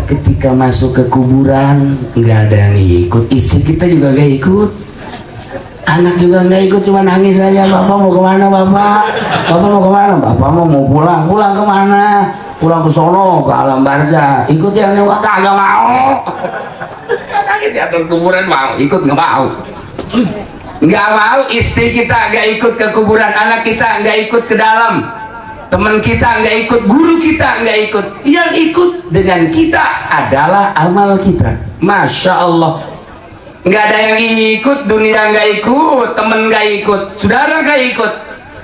ketika masuk ke kuburan nggak ada yang ikut, istri kita juga nggak ikut, anak juga nggak ikut, cuma nangis saja. Bapak mau kemana bapak? Bapak mau kemana? Bapak mau pulang. Pulang kemana? Pulang ke sono, ke alam barzah. Ikut yang nyewa kagak mau. Nangis di atas kuburan mau ikut, nggak mau. Nggak mau, istri kita nggak ikut ke kuburan, anak kita nggak ikut ke dalam, teman kita nggak ikut, guru kita nggak ikut. Yang ikut dengan kita adalah amal kita. Masya Allah, nggak ada yang ikut, dunia nggak ikut, teman nggak ikut, saudara nggak ikut.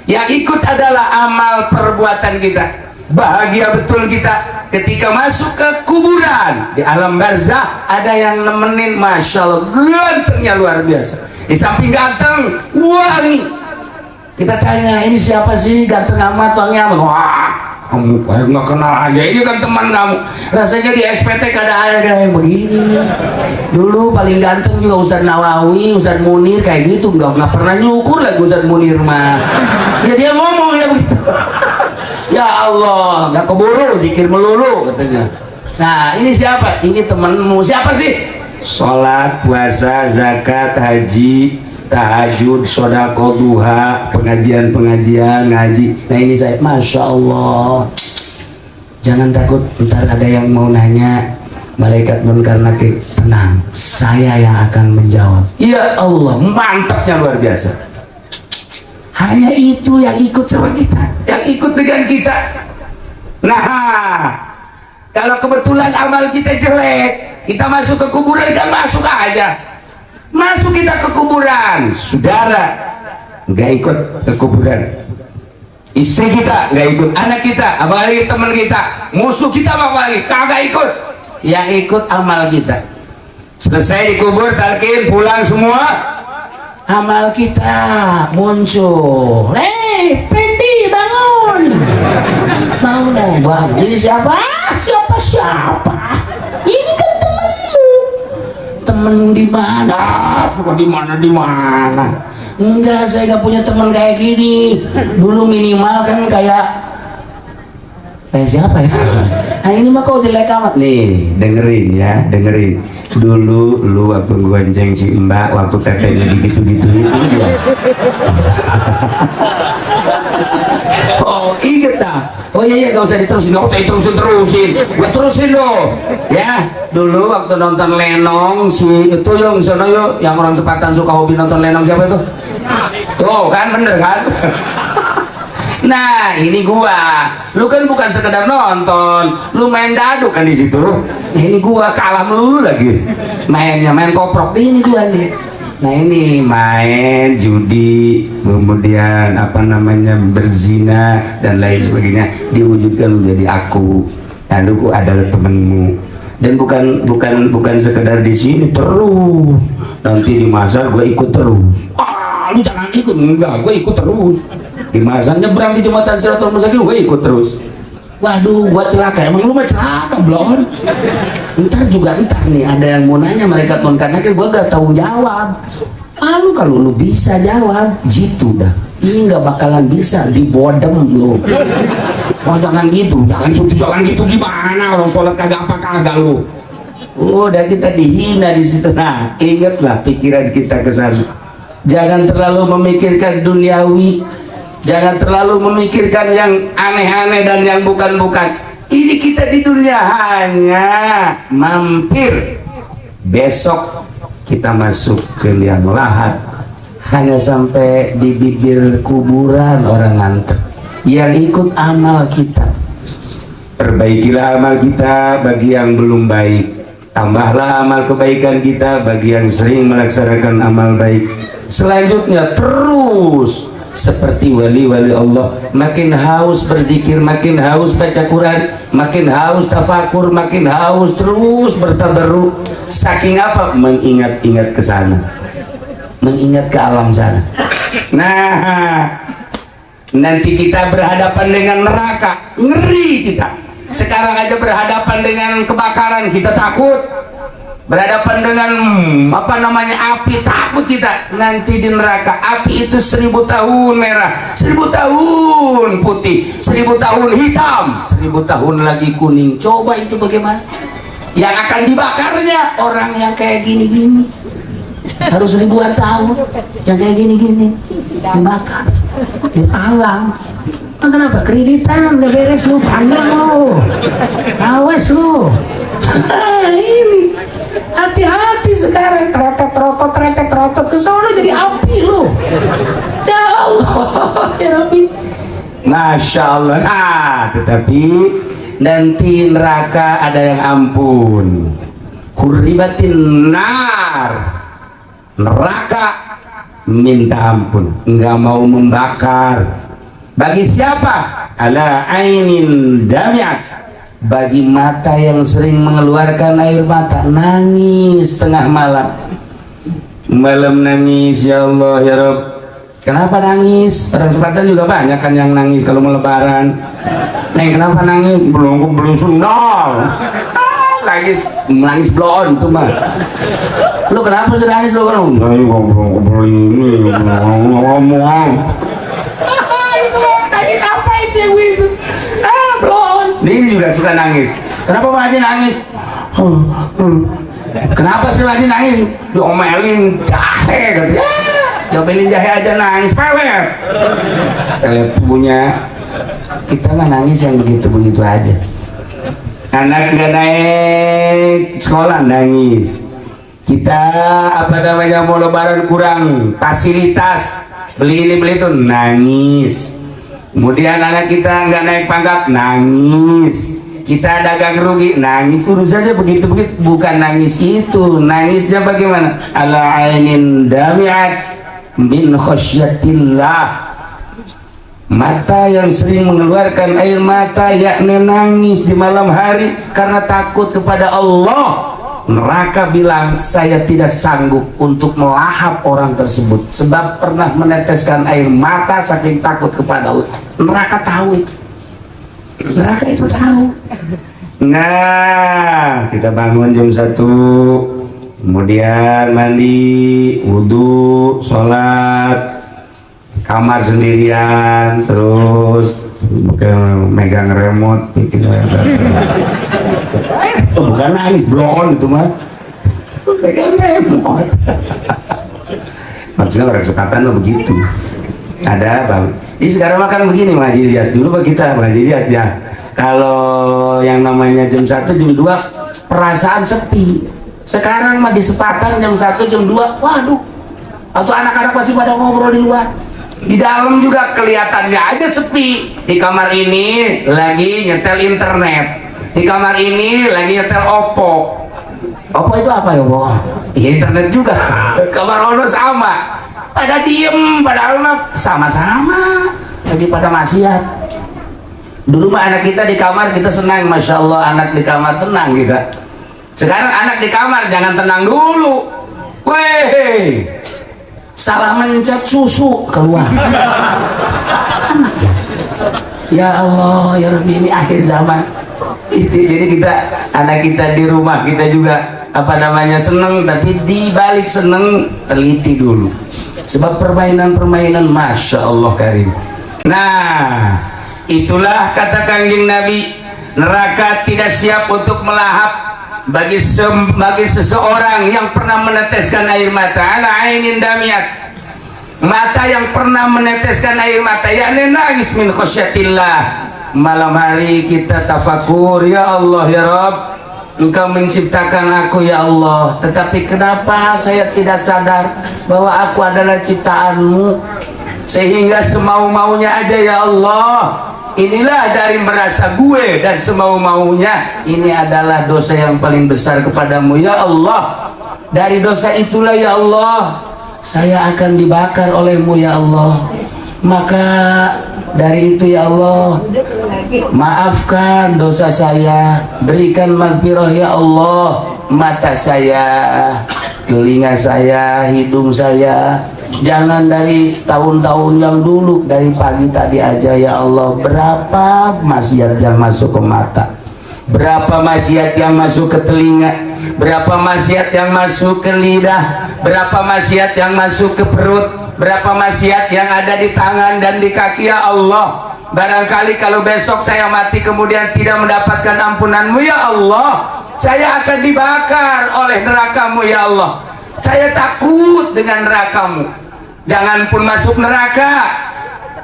Yang ikut adalah amal perbuatan kita. Bahagia betul kita ketika masuk ke kuburan. Di alam barzah ada yang nemenin, Masya Allah, gantengnya luar biasa. Di samping ganteng, wangi. Kita tanya, ini siapa sih ganteng amat, wangi amat? Wah, kamu kayak nggak kenal aja, ini kan teman kamu. Rasanya di SPT ada yang begini. Dulu paling ganteng juga Ustadz Nawawi, Ustadz Munir kayak gitu, nggak pernah nyukur lagi Ustadz Munir mah. Ya dia ngomong ya begitu. Ya Allah, nggak keburu, zikir melulu katanya. Nah ini siapa? Ini temanmu, siapa sih? Sholat, puasa, zakat, haji, tahajud, sodako, duha, pengajian ngaji. Nah ini saya, Masya Allah. Jangan takut, ntar ada yang mau nanya, malaikat munkar nakir, tenang, saya yang akan menjawab. Ya Allah, mantapnya luar biasa. Hanya itu yang ikut sama kita, yang ikut dengan kita. Nah, kalau kebetulan amal kita jelek, kita masuk ke kuburan, kan masuk aja. Masuk kita ke kuburan, saudara nggak ikut ke kuburan, istri kita nggak ikut, anak kita, apalagi teman kita, musuh kita apalagi kagak ikut. Yang ikut amal kita. Selesai dikubur, talqin, pulang semua, amal kita muncul. Pendi bangun, bangun. Ini siapa? Siapa? Ini kan temen di mana? Di mana? Enggak, saya nggak punya teman kayak gini. Dulu minimal kan kayak siapa ya? Nah ini mah kau jelek amat. Nih dengerin ya, dengerin. Dulu lu waktu gonceng si Mbak, waktu tetenya gitu-gitu itu dia. Oh inget dah. Oh iya gak usah diterusin, gua terusin lo ya. Dulu waktu nonton Lenong si itu yang sono yo, yang orang Sepatan suka hobi nonton Lenong, siapa itu? Tuh kan bener kan? Nah ini gua, lu kan bukan sekedar nonton, lu main dadu kan di situ. Nah ini gua kalah melulu lagi, main koprok. Ini gua nih. Nah ini main judi, kemudian berzina dan lain sebagainya, diwujudkan menjadi aku. Aku adalah temenmu, dan bukan sekedar di sini terus. Nanti di masa gue ikut terus. Lu jangan ikut, enggak, gue ikut terus. Di masa nyebrang di jembatan Siratul Mustaqim, gue ikut terus. Waduh, gua celaka. Emang lu mah celaka belum? Ntar nih ada yang mau nanya malaikat munkar nakir, gua gak tahu jawab. Lu kalau lu bisa jawab, gitu dah. Ini nggak bakalan bisa, dibodem lu. Oh jangan gitu gimana? Orang sholat kagak lu. Udah kita dihina di situ. Nah, ingatlah pikiran kita ke sana. Jangan terlalu memikirkan duniawi. Jangan terlalu memikirkan yang aneh-aneh dan yang bukan-bukan. Ini kita di dunia hanya mampir. Besok kita masuk ke liang lahat. Hanya sampai di bibir kuburan orang nganter. Yang ikut amal kita. Perbaikilah amal kita bagi yang belum baik. Tambahlah amal kebaikan kita bagi yang sering melaksanakan amal baik. Selanjutnya terus seperti wali-wali Allah, makin haus berzikir, makin haus baca Quran, makin haus tafakur, makin haus terus bertabarruk. Saking apa? Mengingat-ingat ke sana, mengingat ke alam sana. Nah, nanti kita berhadapan dengan neraka, ngeri kita. Sekarang aja berhadapan dengan kebakaran kita takut. Berhadapan dengan api, takut kita. Nanti di neraka api itu 1000 tahun merah, 1000 tahun putih, 1000 tahun hitam, 1000 tahun lagi kuning. Coba itu bagaimana? Yang akan dibakarnya orang yang kayak gini-gini. Harus ribuan tahun yang kayak gini-gini dibakar, dipanggang. Kenapa? Kreditan nggak beres lu, panggang lu, awas lu. Ini hati-hati sekarang, tretet terotot ke sono jadi api lu. Ya Allah, ya Rabbi. Masya Allah. Nah, tetapi nanti neraka ada yang ampun. Hurribatin nar, neraka minta ampun, nggak mau membakar. Bagi siapa? Ala ainin damiat, bagi mata yang sering mengeluarkan air mata, nangis tengah malam. Malam nangis, ya Allah ya Rabb. Kenapa nangis? Orang Selatan juga banyak kan yang nangis kalau mau lebaran. Neng, kenapa nangis? Belum sundal. Nangis blon tuh mah. Lu kenapa sih nangis lu kan? Belum ini, ngomong. Nangis apa itu yang itu? Blon. Dia juga suka nangis. Kenapa Pak Haji nangis? Kenapa sih Pak Haji nangis? Diomelin jahe kan? Diomelin jahe aja nangis, pelet. Kalau punya kita mah nangis yang begitu-begitu aja. Anak nggak naik sekolah nangis. Kita apa namanya mau lebaran kurang fasilitas, beli ini beli itu nangis. Kemudian anak kita nggak naik pangkat nangis. Kita dagang rugi nangis. Urusannya begitu-begitu, bukan nangis itu. Nangisnya bagaimana? Ala ainin damiat min khasyatillah, mata yang sering mengeluarkan air mata, yakni nangis di malam hari karena takut kepada Allah. Neraka bilang, saya tidak sanggup untuk melahap orang tersebut sebab pernah meneteskan air mata saking takut kepada Allah. Neraka tahu itu. Neraka itu tahu. Nah, kita bangun jam 1, kemudian mandi, wudhu, sholat, kamar sendirian, terus megang remote, bikin bukan nangis blon itu mah, megang remote. Maksudnya orang sekatan lo begitu. Ada bang. Ini sekarang makan begini Bang Haji Ilyas. Dulu bagi kita Bang Haji Ilyas ya. Kalau yang namanya jam 1 jam 2 perasaan sepi. Sekarang mah di sepatan jam 1 jam 2, waduh. Atau anak-anak masih pada ngobrol di luar. Di dalam juga kelihatannya aja sepi. Di kamar ini lagi nyetel internet. Di kamar ini lagi nyetel Oppo. Oppo itu apa ya, Bo? Ya, internet juga. Kamar ono sama. Pada diem, padahal mah sama-sama lagi pada maksiat. Dulu mah anak kita di kamar kita senang, masya Allah, anak di kamar tenang kita. Sekarang anak di kamar jangan tenang dulu. Weh, salah mencet susu keluar. Anak ya. Ya Allah, ya Rabbi, ini akhir zaman. Jadi kita, anak kita di rumah kita juga apa namanya seneng, tapi di balik seneng teliti dulu. Sebab permainan-permainan masya Allah karim. Nah, itulah kata Kangjeng Nabi, neraka tidak siap untuk melahap bagi seseorang yang pernah meneteskan air mata. Ala ainin damiat, mata yang pernah meneteskan air mata, yakni nangis min khasyatillah. Malam hari kita tafakur, ya Allah ya Rabb, Engkau menciptakan aku ya Allah, tetapi kenapa saya tidak sadar bahwa aku adalah ciptaanmu, sehingga semau-maunya aja ya Allah. Inilah dari merasa gue dan semau-maunya, ini adalah dosa yang paling besar kepadamu ya Allah. Dari dosa itulah ya Allah saya akan dibakar olehmu ya Allah. Maka dari itu ya Allah, maafkan dosa saya, berikan maghfirah ya Allah, mata saya, telinga saya, hidung saya. Jangan dari tahun-tahun yang dulu, dari pagi tadi aja ya Allah. Berapa maksiat yang masuk ke mata, berapa maksiat yang masuk ke telinga, berapa maksiat yang masuk ke lidah, berapa maksiat yang masuk ke perut, berapa maksiat yang ada di tangan dan di kaki ya Allah. Barangkali kalau besok saya mati kemudian tidak mendapatkan ampunanmu ya Allah, saya akan dibakar oleh nerakamu ya Allah. Saya takut dengan nerakamu. Jangan pun masuk neraka,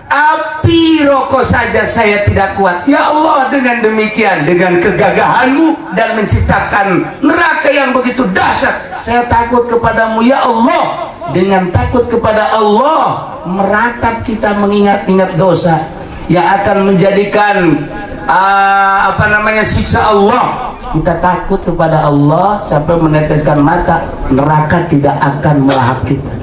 api rokok saja saya tidak kuat ya Allah. Dengan demikian, dengan kegagahanmu dan menciptakan neraka yang begitu dahsyat, saya takut kepadamu ya Allah. Dengan takut kepada Allah, meratap kita mengingat-ingat dosa yang akan menjadikan siksa Allah. Kita takut kepada Allah sampai meneteskan mata, neraka tidak akan melahap kita.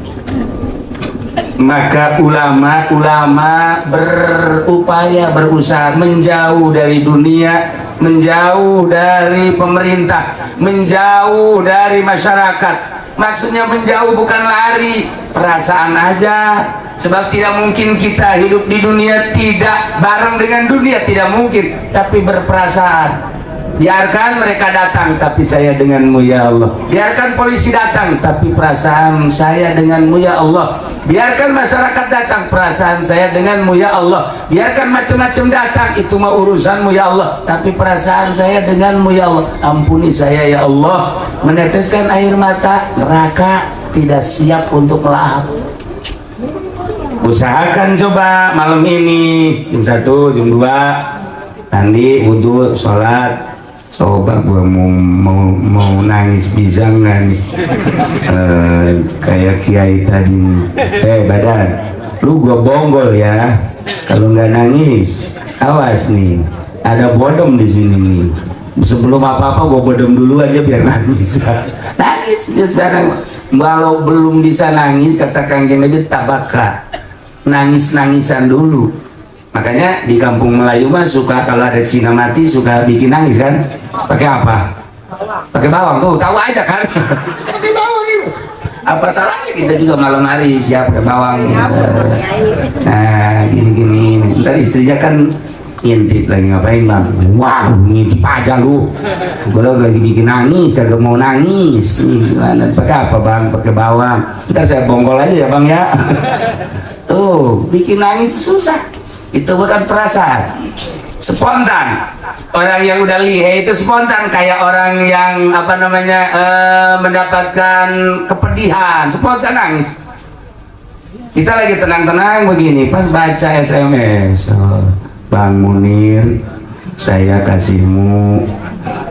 Maka ulama berupaya, berusaha menjauh dari dunia, menjauh dari pemerintah, menjauh dari masyarakat. Maksudnya menjauh bukan lari, perasaan aja. Sebab tidak mungkin kita hidup di dunia tidak bareng dengan dunia, tidak mungkin. Tapi berperasaan. Biarkan mereka datang, tapi saya denganmu ya Allah. Biarkan polisi datang, tapi perasaan saya denganmu ya Allah. Biarkan masyarakat datang, perasaan saya denganmu ya Allah. Biarkan macam-macam datang, itu mah urusanmu ya Allah, tapi perasaan saya denganmu ya Allah. Ampuni saya ya Allah. Meneteskan air mata, neraka tidak siap untuk melahap. Usahakan coba malam ini jam 1, jam 2 mandi, wudhu, sholat. Coba gua mau nangis bisa nggak nih, kayak kiai tadi nih. Badan, lu gua bonggol ya. Kalau nggak nangis, awas nih, ada bodom di sini nih. Sebelum apa-apa gua bodom dulu aja biar nangis. Nangis ya sekarang. Kalau belum bisa nangis, kata Kang Kennedy, tabaka, nangis-nangisan dulu. Makanya di kampung Melayu mah suka kalau ada Cina mati suka bikin nangis kan? Pakai apa? Pakai bawang tuh, tahu aja kan? Pakai bawang itu. Apa salahnya kita juga malam hari siap pakai bawang? Nah, gini-gini. Ntar istrinya kan ngintip lagi, ngapain bang? Wah, ngintip aja lu. Kalau lagi bikin nangis, kagak mau nangis. Gimana? Pakai apa bang? Pakai bawang. Ntar saya bonggol aja ya bang ya. Tuh, bikin nangis susah. Itu bukan perasaan, spontan. Orang yang udah lihe itu spontan, kayak orang yang mendapatkan kepedihan, spontan nangis. Kita lagi tenang-tenang begini, pas baca SMS, Bang Munir, saya kasihmu.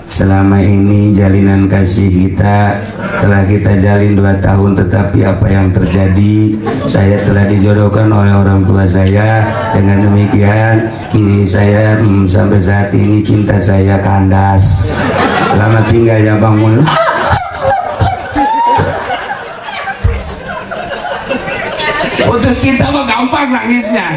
Selama ini jalinan kasih kita telah kita jalin 2 tahun, tetapi apa yang terjadi, saya telah dijodohkan oleh orang tua saya. Dengan demikian kini saya sampai saat ini cinta saya kandas. Selamat tinggal ya Bang Munir. Putus cinta mah gampang nangisnya.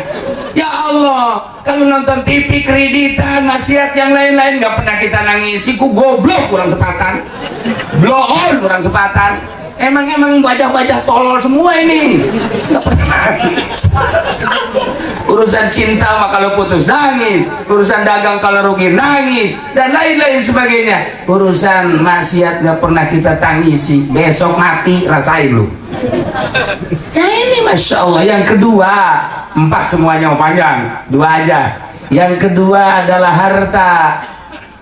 Ya Allah, kalau nonton TV kreditan, nasihat yang lain-lain nggak pernah kita nangis. Siku goblok kurang sepatan, blow on kurang sepatan. Emang wajah-wajah tolol semua ini, nggak pernah nangis. Urusan cinta mah kalau putus nangis, urusan dagang kalau rugi nangis, dan lain-lain sebagainya. Urusan maksiat nggak pernah kita tangisi. Besok mati rasain lu. Ya ini masya Allah. Yang kedua, 4 semuanya mau panjang, 2 aja. Yang kedua adalah harta.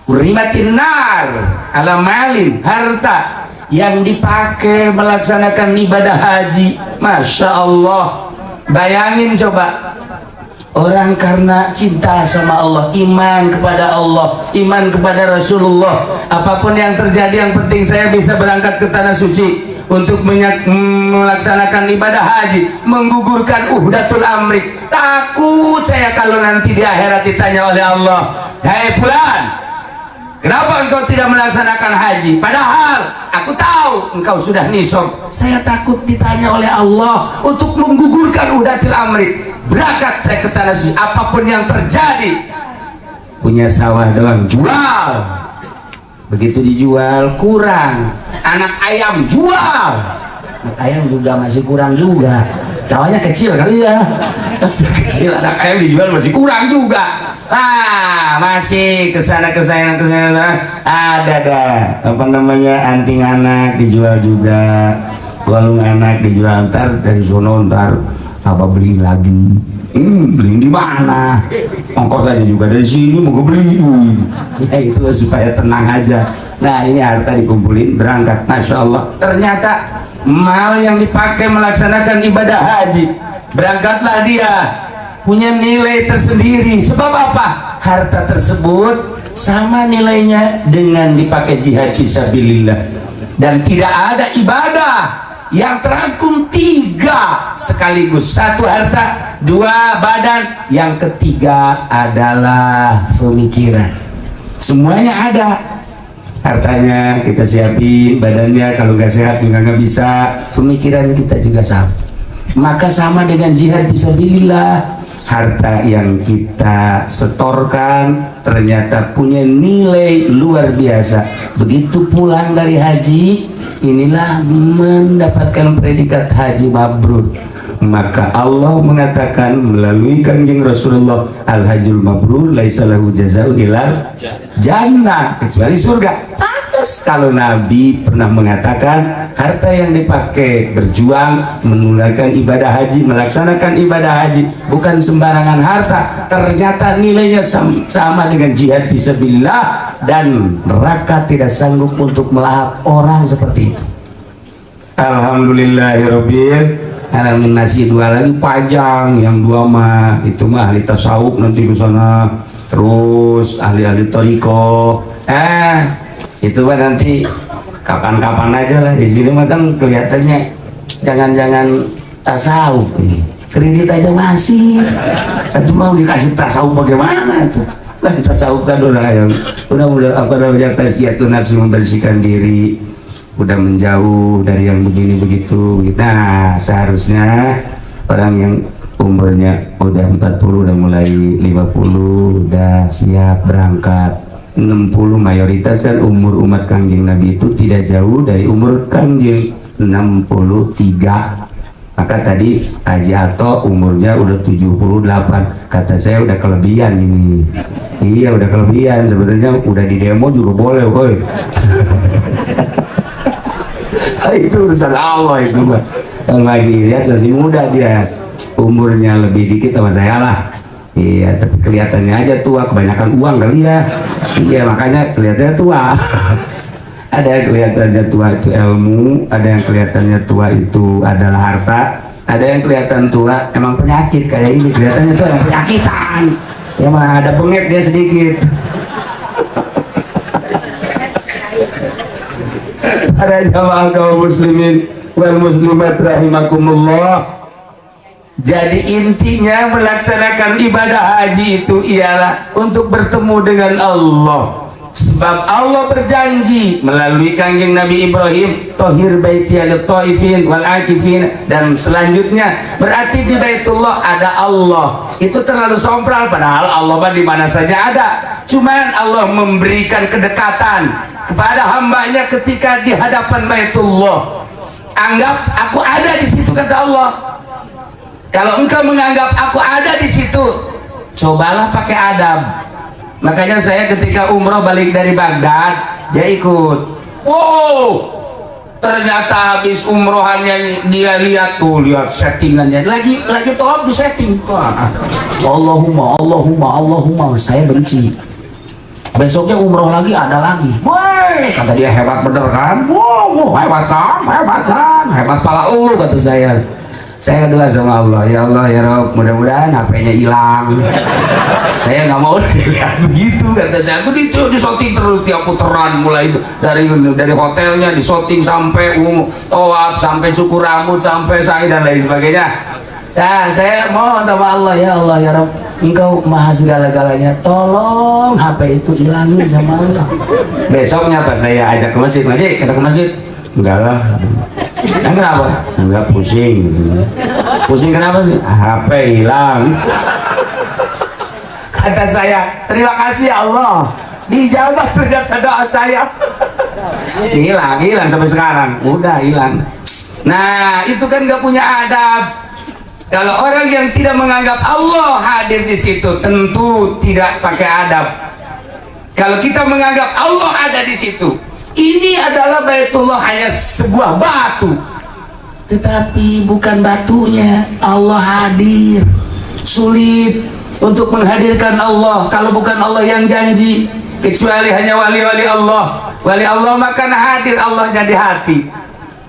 Urimatin nar ala malin, harta yang dipakai melaksanakan ibadah haji. Masya Allah. Bayangin coba, orang karena cinta sama Allah, iman kepada Allah, iman kepada Rasulullah, apapun yang terjadi yang penting saya bisa berangkat ke tanah suci untuk melaksanakan ibadah haji, menggugurkan uhdatul amrik. Takut saya kalau nanti di akhirat ditanya oleh Allah, "Hai fulan, kenapa engkau tidak melaksanakan haji? Padahal aku tahu engkau sudah nisab." Saya takut ditanya oleh Allah untuk menggugurkan uhdatul amrik. Berangkat saya ke tanah suci, apapun yang terjadi. Punya sawah doang, jual. Begitu dijual kurang, anak ayam jual. Anak ayam juga masih kurang juga. Sawahnya kecil kali ya. Kecil, anak ayam dijual masih kurang juga. Masih kesana ada dah anting anak dijual juga, golong anak dijual, ntar dari sono ntar apa beli lagi. Beli di mana? Ongkos aja juga dari sini mau beli. Ya itu supaya tenang aja. Nah ini harta dikumpulin berangkat, masya Allah. Ternyata mal yang dipakai melaksanakan ibadah haji, berangkatlah dia punya nilai tersendiri. Sebab apa? Harta tersebut sama nilainya dengan dipakai jihad fisabilillah. Dan tidak ada ibadah yang terangkum tiga sekaligus: satu harta, dua badan, yang ketiga adalah pemikiran. Semuanya ada, hartanya kita siapin, badannya kalau nggak sehat juga nggak bisa, pemikiran kita juga sama. Maka sama dengan jihad fisabilillah, harta yang kita setorkan ternyata punya nilai luar biasa. Begitu pulang dari haji, inilah mendapatkan predikat haji mabrur. Maka Allah mengatakan melalui kanjeng Rasulullah, al hajjul mabrur laisa lahu jazaa'un ilal jannah, kecuali surga. Pantas kalau Nabi pernah mengatakan harta yang dipakai berjuang menunaikan ibadah haji, melaksanakan ibadah haji bukan sembarangan harta, ternyata nilainya sama dengan jihad fisabilillah, dan neraka tidak sanggup untuk melahap orang seperti itu. Alhamdulillahirabbil alamin. Masih dua lagi panjang, yang dua mah itu mah ahli tasawuf nanti ke sana, terus ahli-ahli toriko, itu mah nanti kapan-kapan aja lah. Di sini mah kan kelihatannya jangan-jangan tasawuf ini, kredit aja masih, itu mau dikasih tasawuf bagaimana itu? Tasawuf kan udah yang udah apa namanya, tasfiyatun nafsi, membersihkan diri, udah menjauh dari yang begini begitu. Nah seharusnya orang yang umurnya udah 40, udah mulai 50, udah siap berangkat. 60 mayoritas kan umur umat kanjeng Nabi itu tidak jauh dari umur kanjeng, 63. Maka tadi Haji Ato umurnya udah 78, kata saya udah kelebihan ini. Iya udah kelebihan, sebenarnya udah di demo juga boleh boy. Itu urusan Allah itu mah. Kalau lagi lihat masih muda dia, umurnya lebih dikit sama saya lah. Iya, tapi kelihatannya aja tua, kebanyakan uang kali ya. Iya, makanya kelihatannya tua. Ada yang kelihatannya tua itu ilmu, ada yang kelihatannya tua itu adalah harta, ada yang kelihatan tua emang penyakit kayak ini, kelihatannya tuh yang penyakitan. Ya mah ada bengek dia sedikit. Para jamaah kaum muslimin wal muslimat rahimakumullah. Jadi intinya melaksanakan ibadah haji itu ialah untuk bertemu dengan Allah. Sebab Allah berjanji melalui kanjeng Nabi Ibrahim, Tohir baiti lit-taifin wal akifin, dan selanjutnya berarti di Baitullah ada Allah. Itu terlalu sompral, padahal Allah mah di mana saja ada. Cuman Allah memberikan kedekatan kepada hambanya ketika di hadapan Baitullah. Anggap aku ada di situ, kata Allah. Kalau engkau menganggap aku ada di situ, cobalah pakai adab. Makanya saya ketika umroh balik dari Baghdad, dia ikut. Wow, ternyata habis umrohannya dia lihat tuh, lihat settingannya, lagi tolong di setting. Allahumma, saya benci. Besoknya umroh lagi, ada lagi. Woi, kata dia, hebat bener kan? Wow, hebat kan? Hebat pala lu, kata saya. Saya kedua sama Allah, ya Allah ya Rob, mudah-mudahan HP-nya hilang. Saya nggak mau dilihat begitu, kata saya. Aku disoting terus tiap putaran, mulai dari hotelnya disoting sampai tawaf, sampai cukur rambut, sampai sa'i dan lain sebagainya. Nah, saya mau sama Allah, ya Allah ya Rob, Engkau maha segala-galanya, tolong HP itu hilangin sama Allah. Besoknya pas saya ajak ke masjid, kita ke masjid. Enggak lah. Kenapa? Enggak, pusing. Pusing kenapa sih? HP hilang. Kata saya, terima kasih ya Allah, dijawab ternyata doa saya. Hilang sampai sekarang, udah hilang. Nah itu kan nggak punya adab. Kalau orang yang tidak menganggap Allah hadir di situ, tentu tidak pakai adab. Kalau kita menganggap Allah ada di situ, ini adalah Baitullah hanya sebuah batu, tetapi bukan batunya, Allah hadir. Sulit untuk menghadirkan Allah kalau bukan Allah yang janji, kecuali hanya wali-wali Allah. Wali Allah maka hadir Allahnya di hati.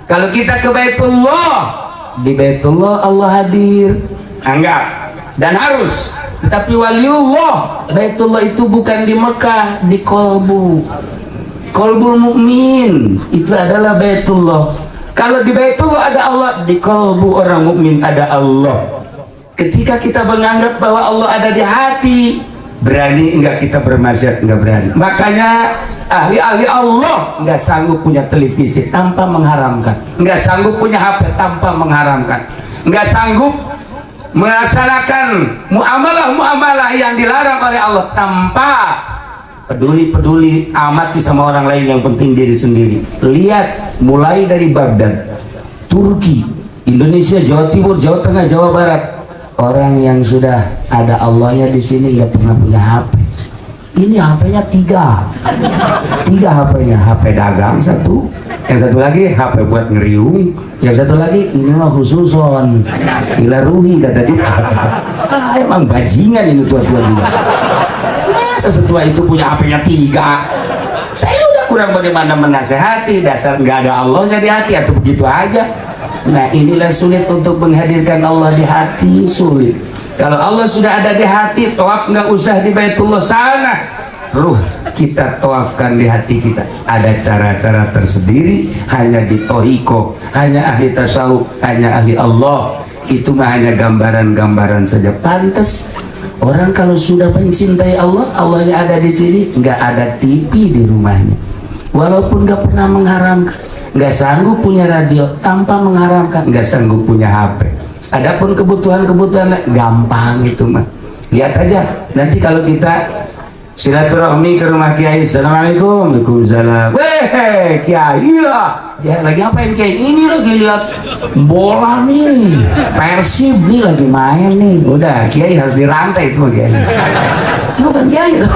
Kalau kita ke Baitullah, di Baitullah Allah hadir, anggap dan harus. Tetapi waliullah Baitullah itu bukan di Mekah, di kolbu. Kolbul mukmin itu adalah Baitullah. Kalau di Baitullah ada Allah, di kolbu orang mukmin ada Allah. Ketika kita menganggap bahwa Allah ada di hati, berani enggak kita bermaksiat? Enggak berani. Makanya ahli-ahli Allah enggak sanggup punya televisi tanpa mengharamkan, enggak sanggup punya HP tanpa mengharamkan, enggak sanggup melaksanakan muamalah-muamalah yang dilarang oleh Allah tanpa peduli amat sih sama orang lain, yang penting diri sendiri. Lihat mulai dari Baghdad, Turki, Indonesia, Jawa Timur, Jawa Tengah, Jawa Barat, orang yang sudah ada Allahnya di sini nggak pernah punya HP. Ini HP-nya tiga HP-nya, HP dagang satu, yang satu lagi HP buat ngeriung, yang satu lagi ini mah khususon ilaruhi kata dia. Emang bajingan ini tua-tua juga. Masa setua itu punya HP-nya tiga? Saya udah kurang bagaimana menasehati, dasar nggak ada Allahnya di hati atau begitu aja. Nah inilah sulit untuk menghadirkan Allah di hati, sulit. Kalau Allah sudah ada di hati, tawaf nggak usah di Baitullah sana, ruh kita tawafkan di hati kita. Ada cara-cara tersendiri, hanya di toriko, hanya ahli tasawuf, hanya ahli Allah. Itu mah hanya gambaran-gambaran saja. Pantes orang kalau sudah mencintai Allah, Allahnya ada di sini, nggak ada TV di rumahnya, walaupun nggak pernah mengharamkan, nggak sanggup punya radio tanpa mengharamkan, nggak sanggup punya HP. Adapun kebutuhan-kebutuhan gampang itu mah. Lihat aja nanti kalau kita silaturahmi ke rumah Kiai, assalamualaikum, waalaikumsalam. Weh Kiai lah, dia lagi ngapain Kiai? Ini lagi lihat bola nih, Persib nih lagi main nih. Udah Kiai harus dirantai itu mah Kiai. Bukan Kiai itu.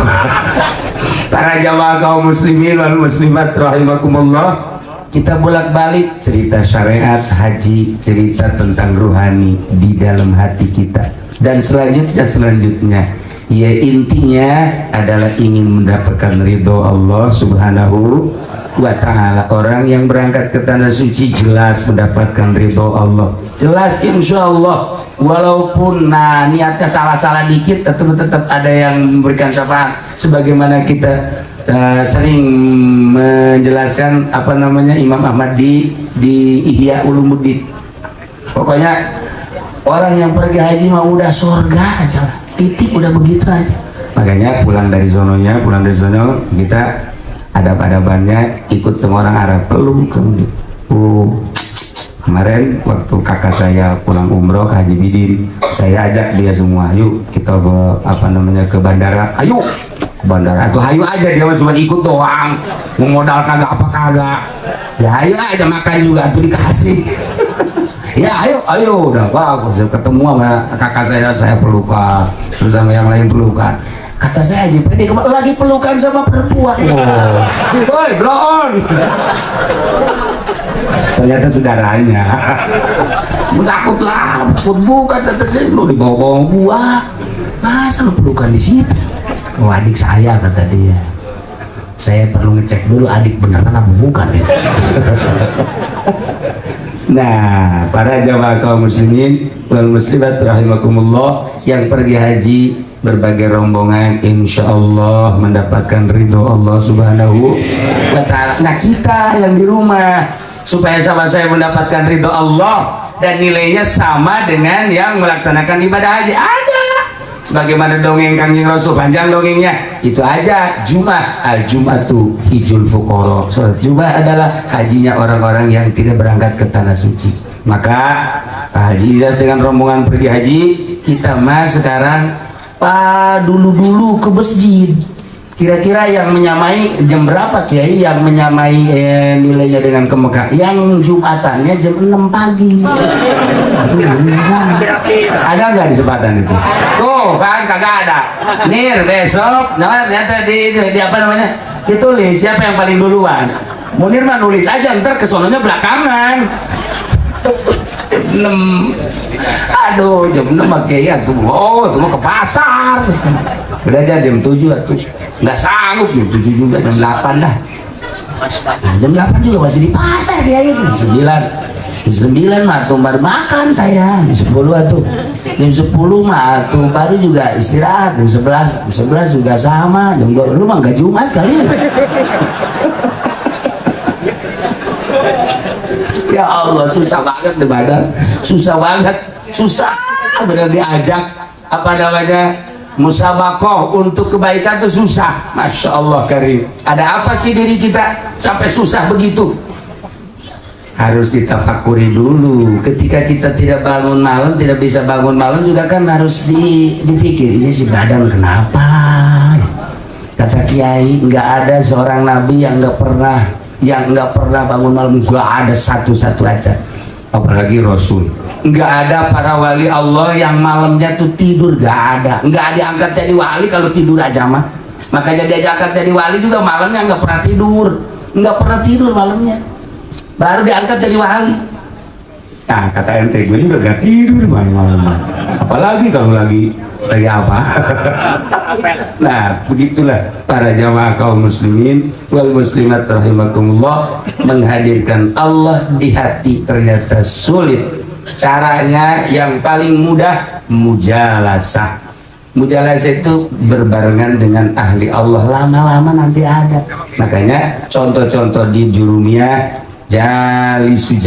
Para jamaah kaum muslimin wal muslimat rahimakumullah, kita bolak-balik cerita syariat, haji, cerita tentang ruhani di dalam hati kita, dan selanjutnya ya intinya adalah ingin mendapatkan ridho Allah subhanahu wa ta'ala. Orang yang berangkat ke tanah suci jelas mendapatkan ridho Allah, jelas insya Allah. Walaupun niatnya salah-salah dikit, tetap ada yang memberikan syafaat, sebagaimana kita sering menjelaskan apa namanya Imam Ahmad di Ihya Ulumuddin. Pokoknya orang yang pergi haji mah udah surga aja lah, titik, udah begitu aja. Makanya pulang dari sono kita adab-adabannya ikut semua orang Arab, peluk. Kemarin waktu kakak saya pulang umroh ke Haji Bidin, saya ajak dia semua, yuk kita ke bandara, ayo bandara atau hayu aja, dia cuma ikut doang, modal kagak apa kagak, ya ayo aja, makan juga tuh dikasih. Ya ayo udah bagus, ketemu sama kakak saya pelukan, terus sama yang lain pelukan. Kata saya aja pede lagi pelukan sama perempuan. Woi blon, ternyata saudaranya. Takut bukan, kata saya, lu dibawa-bawa gua, masa lu pelukan di situ? Oh adik saya, kata dia. Saya perlu ngecek dulu adik beneran apa bukan ya. Nah, para jamaah kaum muslimin wal muslimat rahimakumullah, yang pergi haji berbagai rombongan insya Allah mendapatkan ridho Allah subhanahu wa ta'ala. Nah kita yang di rumah, supaya sama saya mendapatkan ridho Allah dan nilainya sama dengan yang melaksanakan ibadah haji, ada sebagaimana dongeng Kangjeng Rasul, panjang dongengnya, itu aja. Al-Jum'atu hijul fuqara, sholat Jumat adalah hajinya orang-orang yang tidak berangkat ke tanah suci. Maka Pak Haji Ilyas dengan rombongan pergi haji, kita mas sekarang dulu ke masjid. Kira-kira yang menyamai jam berapa Kiai, yang menyamai nilainya dengan ke Mekah? Yang Jumatannya jam 6 pagi. Ada nggak di Sepatan itu? Tuh kan kagak ada. Nir besok, ternyata di apa namanya? Ditulis siapa yang paling duluan. Munir mah nulis aja, ntar kesononya belakangan. jam 6. Aduh, jam 6 pakai tuh. Oh, tuh ke pasar. Belajar jam 7 tuh. Nggak sanggup jam 7 juga, jam 8 dah. Jam 8 juga masih di pasar Kiai. Jam 9 mah tuh baru makan saya. Jam 10 tuh. Jam 10 mah tuh baru juga istirahat. Jam 11 juga sama. Jam 2 lu mah nggak Jumat kali ya. Ya Allah, susah banget di badan, susah banget, susah benar diajak apa namanya musabakoh untuk kebaikan tuh susah. Masya Allah karim. Ada apa sih diri kita sampai susah begitu? Harus ditafakuri dulu. Ketika kita tidak bangun malam, tidak bisa bangun malam juga kan harus dipikir ini si badan kenapa? Kata Kiai, nggak ada seorang nabi yang nggak pernah bangun malam, nggak ada satu-satu aja, apalagi Rasul. Nggak ada para wali Allah yang malamnya tuh tidur, nggak diangkat jadi wali kalau tidur aja mah. Makanya dia diangkat jadi wali juga malamnya nggak pernah tidur malamnya, baru diangkat jadi wali. Nah kata ente, gue juga nggak tidur malam-malam, apalagi kalau lagi apa. Nah begitulah para jamaah kaum muslimin wal muslimat rahimakumullah, menghadirkan Allah di hati ternyata sulit. Caranya yang paling mudah mujalasah. Mujalasah itu berbarengan dengan ahli Allah, lama-lama nanti ada. Makanya contoh-contoh di Jurumiyah, jalisu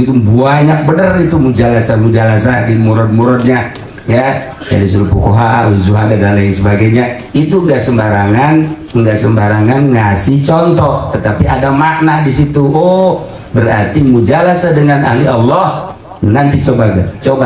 gitu banyak bener itu mujalasah di murad-muradnya ya, dari seluruh fuqaha, zuhada dan lain sebagainya. Itu nggak sembarangan ngasih contoh, tetapi ada makna di situ. Oh, berarti mujalasah dengan ahli Allah. Nanti coba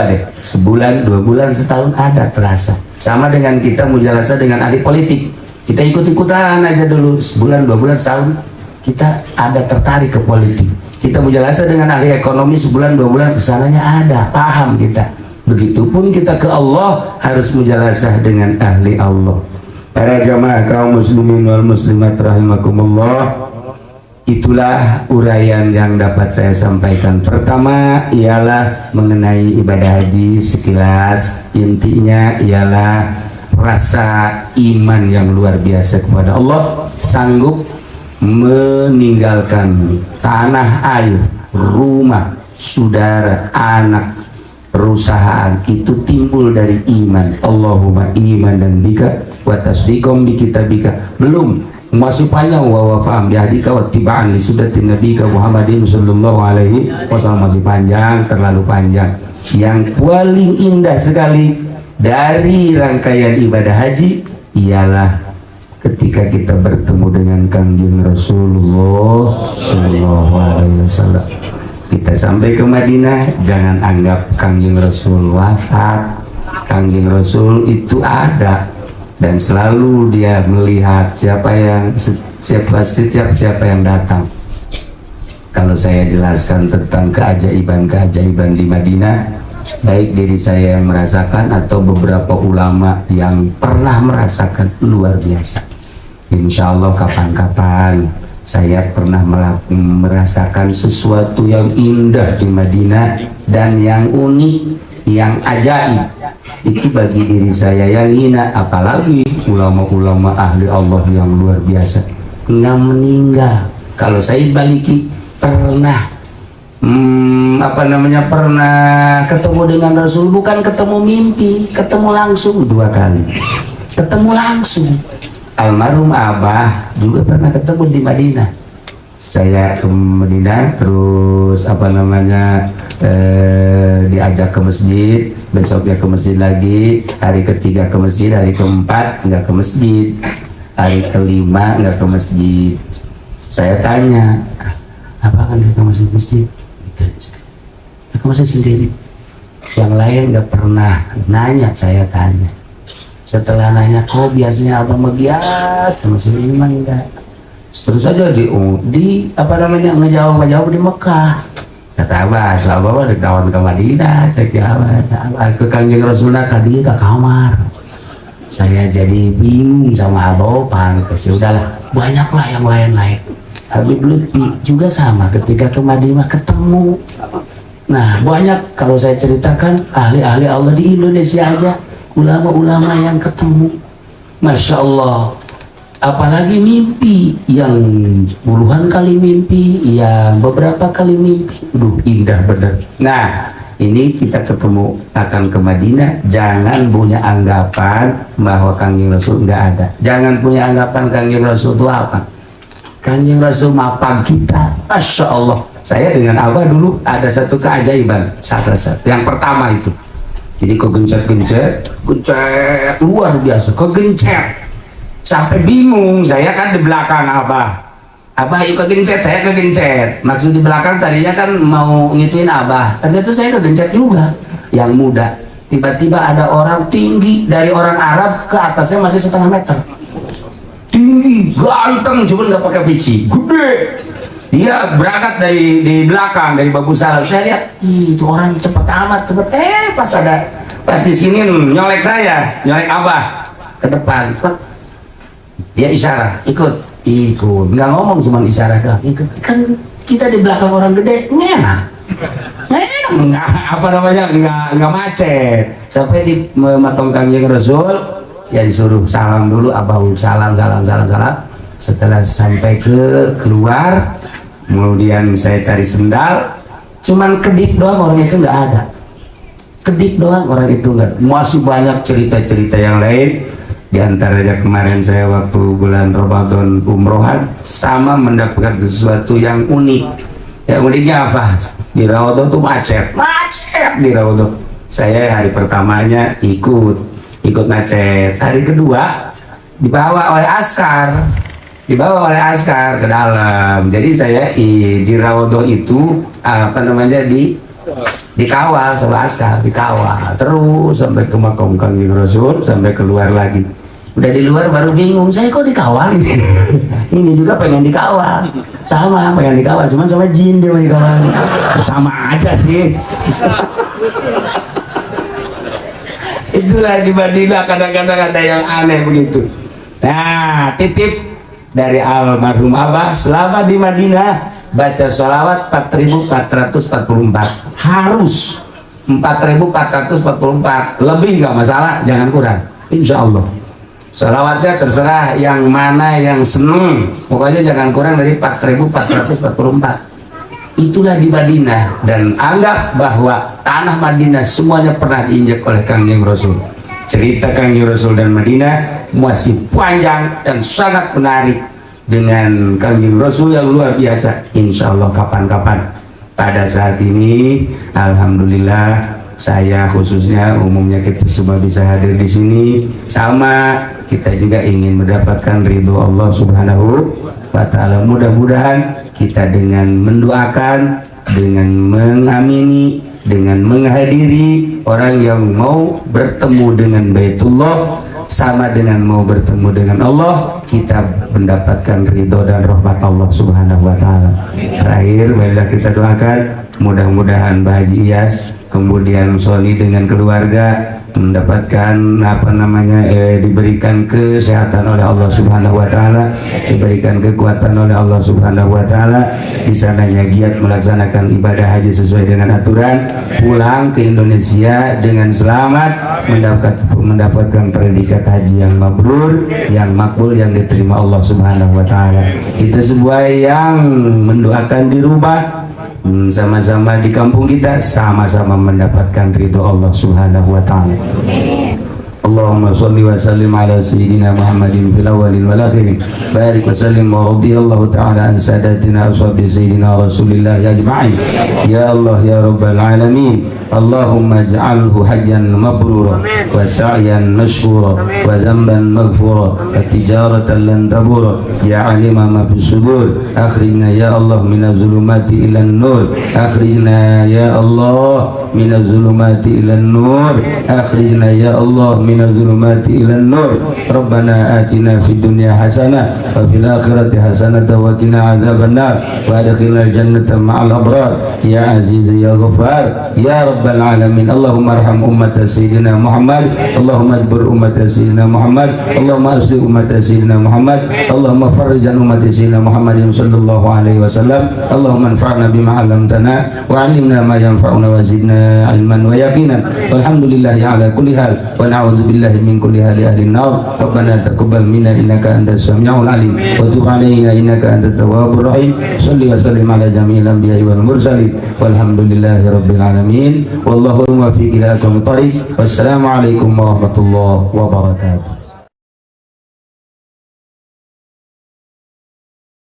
deh sebulan, 2 bulan, setahun ada terasa. Sama dengan kita mujalasah dengan ahli politik, kita ikut-ikutan aja dulu sebulan, 2 bulan, setahun, kita ada tertarik ke politik. Kita mujalasah dengan ahli ekonomi sebulan, 2 bulan, kesananya ada, paham kita. Begitupun kita ke Allah harus mujalasah dengan ahli Allah. Para jamaah kaum muslimin wal muslimat rahimakumullah, itulah uraian yang dapat saya sampaikan. Pertama ialah mengenai ibadah haji sekilas. Intinya ialah rasa iman yang luar biasa kepada Allah, sanggup meninggalkan tanah air, rumah, saudara, anak, perusahaan, itu timbul dari iman. Allahumma iman dan bika wa tasdiqom bi kitabika. Belum masih panjang wa faham biadika wa tibaan li sunnatin nabika Muhammadin sallallahu alaihi wasallam, masih panjang, terlalu panjang. Yang paling indah sekali dari rangkaian ibadah haji ialah ketika kita bertemu dengan Kangjeng Rasulullah sallallahu alaihi wasallam. Kita sampai ke Madinah, jangan anggap Kangjeng Rasul wafat. Kangjeng Rasul itu ada dan selalu dia melihat siapa yang datang. Kalau saya jelaskan tentang keajaiban di Madinah, baik diri saya yang merasakan atau beberapa ulama yang pernah merasakan, luar biasa. Insya Allah kapan-kapan saya pernah merasakan sesuatu yang indah di Madinah dan yang unik, yang ajaib. Itu bagi diri saya yang hina, apalagi ulama-ulama ahli Allah yang luar biasa nggak meninggal. Kalau saya baliki pernah pernah ketemu dengan Rasul, bukan ketemu mimpi, ketemu langsung 2 kali, ketemu langsung. Almarhum Abah juga pernah ketemu di Madinah. Saya ke Madinah, terus diajak ke masjid, besoknya ke masjid lagi, hari ketiga ke masjid, hari keempat nggak ke masjid, hari kelima nggak ke masjid. Saya tanya, apa kan ke masjid? Ke masjid sendiri. Yang lain nggak pernah nanya, saya tanya. Setelah nanya, kok biasanya abang magiat masih iman enggak? Terus saja ngejawab di Mekah. Kata abah di dawan ke Madinah, cek ke Kangjeng Rasulullah dia ke kamar. Saya jadi bingung sama abah, pantes ya udahlah, banyaklah yang lain-lain. Habib Lutfi juga sama, ketika ke Madinah ketemu Nah banyak kalau saya ceritakan ahli-ahli Allah di Indonesia aja, ulama-ulama yang ketemu, Masya Allah. Apalagi mimpi yang puluhan kali mimpi, yang beberapa kali mimpi, indah benar. Nah ini kita ketemu akan ke Madinah, jangan punya anggapan bahwa Kangjeng Rasul nggak ada. Jangan punya anggapan Kangjeng Rasul itu apa. Kangjeng Rasul mapang kita, Masya Allah. Saya dengan Abah dulu ada satu keajaiban, yang pertama itu. Jadi kegencet luar biasa, kegencet sampai bingung. Saya kan di belakang Abah yuk kegencet, saya kegencet. Maksud di belakang tadinya kan mau ngituin Abah, ternyata saya kegencet juga. Yang muda, tiba-tiba ada orang tinggi dari orang Arab ke atasnya masih setengah meter. Tinggi, ganteng, cuma nggak pakai peci, gede. Dia berangkat dari di belakang, dari Babu Salam. Saya lihat, itu orang cepet amat, cepet. Pas di sini nyolek saya, nyolek Abah ke depan. Dia isyarat, ikut, nggak ngomong, cuma isyarat doang, ikut. Kan kita di belakang orang gede, enak. Nggak macet. Sampai di matong Kangjeng Rasul. Saya disuruh salam dulu, Abah salam. Setelah sampai keluar, kemudian saya cari sendal, cuman kedip doang orang itu nggak ada. Kedip doang orang itu nggak. Masih banyak cerita-cerita yang lain. Di antaranya kemarin saya waktu bulan Ramadan umrohan, sama mendapatkan sesuatu yang unik. Yang uniknya apa? Di Rawadhan tuh macet di Rawadhan. Saya hari pertamanya ikut macet, hari kedua dibawa oleh askar ke dalam. Jadi saya di Rawadhan itu dikawal sama askar, dikawal terus sampai ke makam Kangjeng Rasul, sampai keluar lagi. Udah di luar baru bingung, saya kok dikawal ini. Ini juga pengen dikawal, sama pengen dikawal, cuman sama jin dia mau dikawal. Sama aja sih. Itulah di Madinah kadang-kadang ada yang aneh begitu. Nah, titip dari almarhum Abah, selama di Madinah baca sholawat 4.444, harus 4.444, lebih nggak masalah, jangan kurang, insya Allah. Sholawatnya terserah yang mana yang seneng, pokoknya jangan kurang dari 4.444. Itulah di Madinah, dan anggap bahwa tanah Madinah semuanya pernah diinjak oleh Kangjeng Rasul. Cerita Kangjeng Rasul dan Madinah masih panjang dan sangat menarik dengan Kangjeng Rasul yang luar biasa. Insya Allah kapan-kapan. Pada saat ini, alhamdulillah, saya khususnya, umumnya kita semua bisa hadir di sini, sama kita juga ingin mendapatkan ridho Allah Subhanahu wa Ta'ala. Mudah-mudahan kita dengan mendoakan, dengan mengamini, dengan menghadiri orang yang mau bertemu dengan Baitullah, sama dengan mau bertemu dengan Allah, kita mendapatkan ridho dan rahmat Allah Subhanahu wa Ta'ala. Terakhir, marilah kita doakan mudah-mudahan Mbah Haji Iyas, kemudian Sony dengan keluarga mendapatkan diberikan kesehatan oleh Allah Subhanahu wa Ta'ala, diberikan kekuatan oleh Allah Subhanahu wa Ta'ala, di sananya giat melaksanakan ibadah haji sesuai dengan aturan, pulang ke Indonesia dengan selamat, mendapatkan predikat haji yang mabrur, yang makbul, yang diterima Allah Subhanahu wa Ta'ala. Kita semua yang mendoakan di rumah, sama-sama di kampung kita, sama-sama mendapatkan ridho Allah Subhanahu wa Ta'ala. Allahumma sholli wa sallim ala sayyidina Muhammadin fil awwalin wal akhirin, barik wa sallim wa radiyallahu ta'ala an sadatina ashabi sayyidina Rasulillah ajma'in. Ya Allah ya rabbal alamin, Allahumma ij'alhu hajjan mabrura wa sa'yan mashkura wa dhanban maghfura wa tijaratan lan tabura. Ya alima ma fis sudur, akhrijna ya Allah minaz zulumati ilan nur, akhrijna ya Allah minaz zulumati ilan nur, akhrijna ya Allah minaz zulumati ilan nur. Rabbana atina fid dunya hasanah wa fil akhirati hasanah wa qina adzabannar wa adkhilnal jannata ma'al abrar. Ya aziz ya ghafar ya rabb rabbal alamin. Allahumma arham ummat sayyidina Muhammad, Allahumma ajbur ummat sayyidina Muhammad, Allahumma asli ummat sayyidina Muhammad, Allahumma farrijan ummat sayyidina Muhammadin sallallahu alaihi wasallam. Allahumma anfa'na bima 'allamtana wa 'allimna ma yanfa'una wa zidna ilman wa yaqinan. Walhamdulillahi ala kulli hal wa na'udzu billahi min kulli hali ahli an-nar. Rabbana taqabbal minna innaka antas samiul alim wa tub 'alaina innaka antat tawwabur rahim. Shalli wa sallim ala jami'il anbiya'i wal mursalin walhamdulillahi rabbil alamin. Wallahu muwaffiq ila aqwamit thariq. Wassalamu alaikum warahmatullahi wabarakatuh.